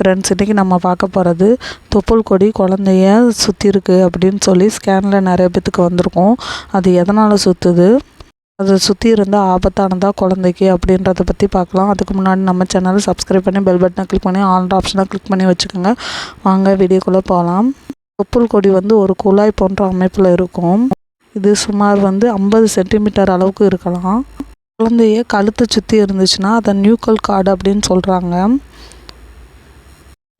Friends, இன்றைக்கி நம்ம பார்க்க போகிறது தொப்புள் கொடி குழந்தைய சுற்றி இருக்குது அப்படின்னு சொல்லி ஸ்கேனில் நிறைய பேத்துக்கு வந்திருக்கும். அது எதனால் சுற்றுது, அது சுற்றி இருந்தால் ஆபத்தானதா குழந்தைக்கு அப்படின்றத பற்றி பார்க்கலாம். அதுக்கு முன்னாடி நம்ம சேனலை சப்ஸ்கிரைப் பண்ணி பெல் பட்டனை கிளிக் பண்ணி ஆல் ஆப்ஷனை கிளிக் பண்ணி வச்சுக்கோங்க. வாங்க வீடியோக்குள்ளே போகலாம். தொப்புள் கொடி ஒரு குழாய் போன்ற அமைப்பில் இருக்கும். இது சுமார் 50 சென்டிமீட்டர் அளவுக்கு இருக்கலாம். குழந்தைய கழுத்தை சுற்றி இருந்துச்சுன்னா அதை நியூக்கல் கார்டு அப்படின்னு சொல்கிறாங்க.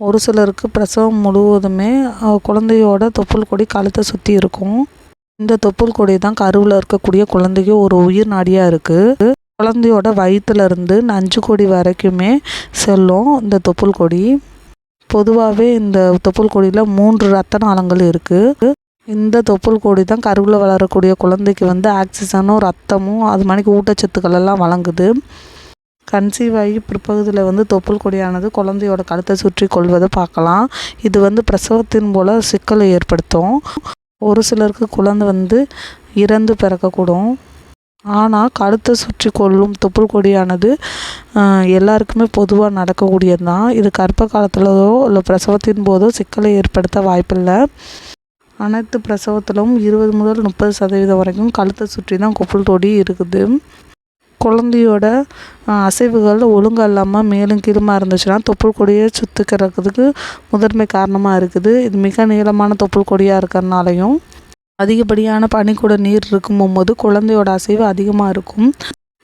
ஒரு சிலருக்கு பிரசவம் முழுவதுமே குழந்தையோட தொப்புள் கொடி கழுத்தை சுற்றி இருக்கும். இந்த தொப்புள் கொடி தான் கருவில் இருக்கக்கூடிய குழந்தைக்கு ஒரு உயிர் நாடியாக இருக்குது. குழந்தையோட வயிற்றுலேருந்து நஞ்சு கொடி வரைக்குமே செல்லும் இந்த தொப்புள் கொடி. பொதுவாகவே இந்த தொப்புள் கொடியில் 3 ரத்த நாளங்கள் இருக்குது. இந்த தொப்புள் கொடி தான் கருவில் வளரக்கூடிய குழந்தைக்கு ஆக்சிஜனும் ரத்தமும் அது மாதிரி ஊட்டச்சத்துக்கள் எல்லாம் வழங்குது. கன்சீவ் ஆகி பிற்பகுதியில் தொப்புள் கொடியானது குழந்தையோட கழுத்தை சுற்றி கொள்வதை பார்க்கலாம். இது பிரசவத்தின் போல் சிக்கலை ஏற்படுத்தும். ஒரு சிலருக்கு குழந்தை இறந்து பிறக்கக்கூடும். ஆனால் கழுத்தை சுற்றி கொள்ளும் தொப்புள் கொடியானது எல்லாருக்குமே பொதுவாக நடக்கக்கூடியது தான். இது கர்ப்ப காலத்திலோ இல்லை பிரசவத்தின் போதோ சிக்கலை ஏற்படுத்த வாய்ப்பில்லை. அனைத்து பிரசவத்திலும் 20 முதல் 30% வரைக்கும் கழுத்தை சுற்றி தான் தொப்புள் கொடி இருக்குது. குழந்தையோட அசைவுகள் ஒழுங்காக இல்லாமல் மேலும் கீழுமாக இருந்துச்சுன்னா தொப்புள் கொடியை சுற்றிக்கிறதுக்கு முதன்மை காரணமாக இருக்குது. இது மிக நீளமான தொப்புள் கொடியாக இருக்கிறனாலையும் அதிகப்படியான பனிக்கூட நீர் இருக்கும்போது குழந்தையோட அசைவு அதிகமாக இருக்கும்.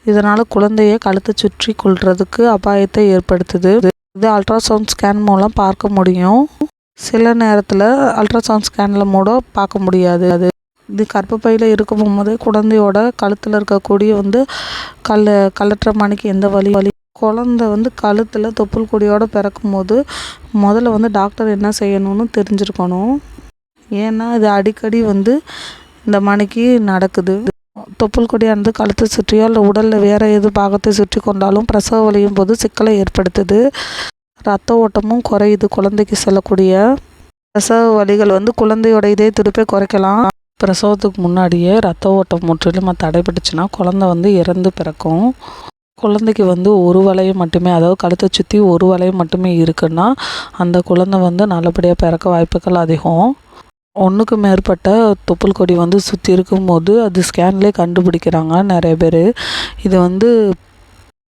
இதனால் குழந்தைய கழுத்தை சுற்றி கொள்றதுக்கு அபாயத்தை ஏற்படுத்துது. இது அல்ட்ராசவுண்ட் ஸ்கேன் மூலம் பார்க்க முடியும். சில நேரத்தில் அல்ட்ராசவுண்ட் ஸ்கேனில் கூட பார்க்க முடியாது. இது கர்ப்பப்பையில் இருக்கும் போதே குழந்தையோட கழுத்தில் இருக்கக்கூடிய கலற்ற மணிக்கு எந்த வலி குழந்தை கழுத்தில் தொப்புள் கொடியோடு பிறக்கும் போது முதல்ல டாக்டர் என்ன செய்யணும்னு தெரிஞ்சிருக்கணும். ஏன்னா இது அடிக்கடி இந்த மணிக்கு நடக்குது. தொப்புள் கொடியானது கழுத்தை சுற்றியோ இல்லை உடலில் வேறு எது பாகத்தை சுற்றி கொண்டாலும் பிரசவ வலியும் போது சிக்கலை ஏற்படுத்துது. ரத்த ஓட்டமும் குறையுது. குழந்தைக்கு செல்லக்கூடிய பிரசவ வலிகள் குழந்தையோட இதய துடிப்பை குறைக்கலாம். பிரசவத்துக்கு முன்னாடியே ரத்த ஓட்டம் முற்றிலும் தடைபட்டுச்சுன்னா குழந்தை இறந்து பிறக்கும். குழந்தைக்கு ஒரு வளையம் மட்டுமே, அதாவது கழுத்தை சுற்றி ஒரு வளையம் மட்டுமே இருக்குன்னா அந்த குழந்தை நல்லபடியாக பிறக்க வாய்ப்புகள் அதிகம். ஒன்றுக்கு மேற்பட்ட தொப்புள் கொடி சுற்றி இருக்கும்போது அது ஸ்கேன்லேயே கண்டுபிடிக்கிறாங்க நிறைய பேர். இது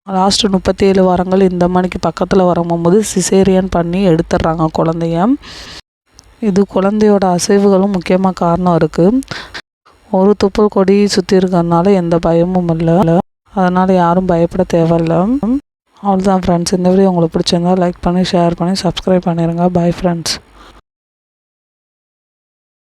லாஸ்ட்டு 37 வாரங்கள் இந்த மணிக்கு பக்கத்தில் வரும்போது சிசேரியன் பண்ணி எடுத்துடுறாங்க குழந்தைய. இது குழந்தையோட அசைவுகளும் முக்கியமாக காரணம் இருக்குது. ஒரு தொப்புள் கொடி சுற்றி இருக்கிறதுனால எந்த பயமும் இல்லை. அதனால் யாரும் பயப்பட தேவையில்லை. அவ்வளோதான் ஃப்ரெண்ட்ஸ். இந்த வீடியோ உங்களுக்கு பிடிச்சிருந்தா லைக் பண்ணி ஷேர் பண்ணி சப்ஸ்கிரைப் பண்ணிடுங்க. Bye friends.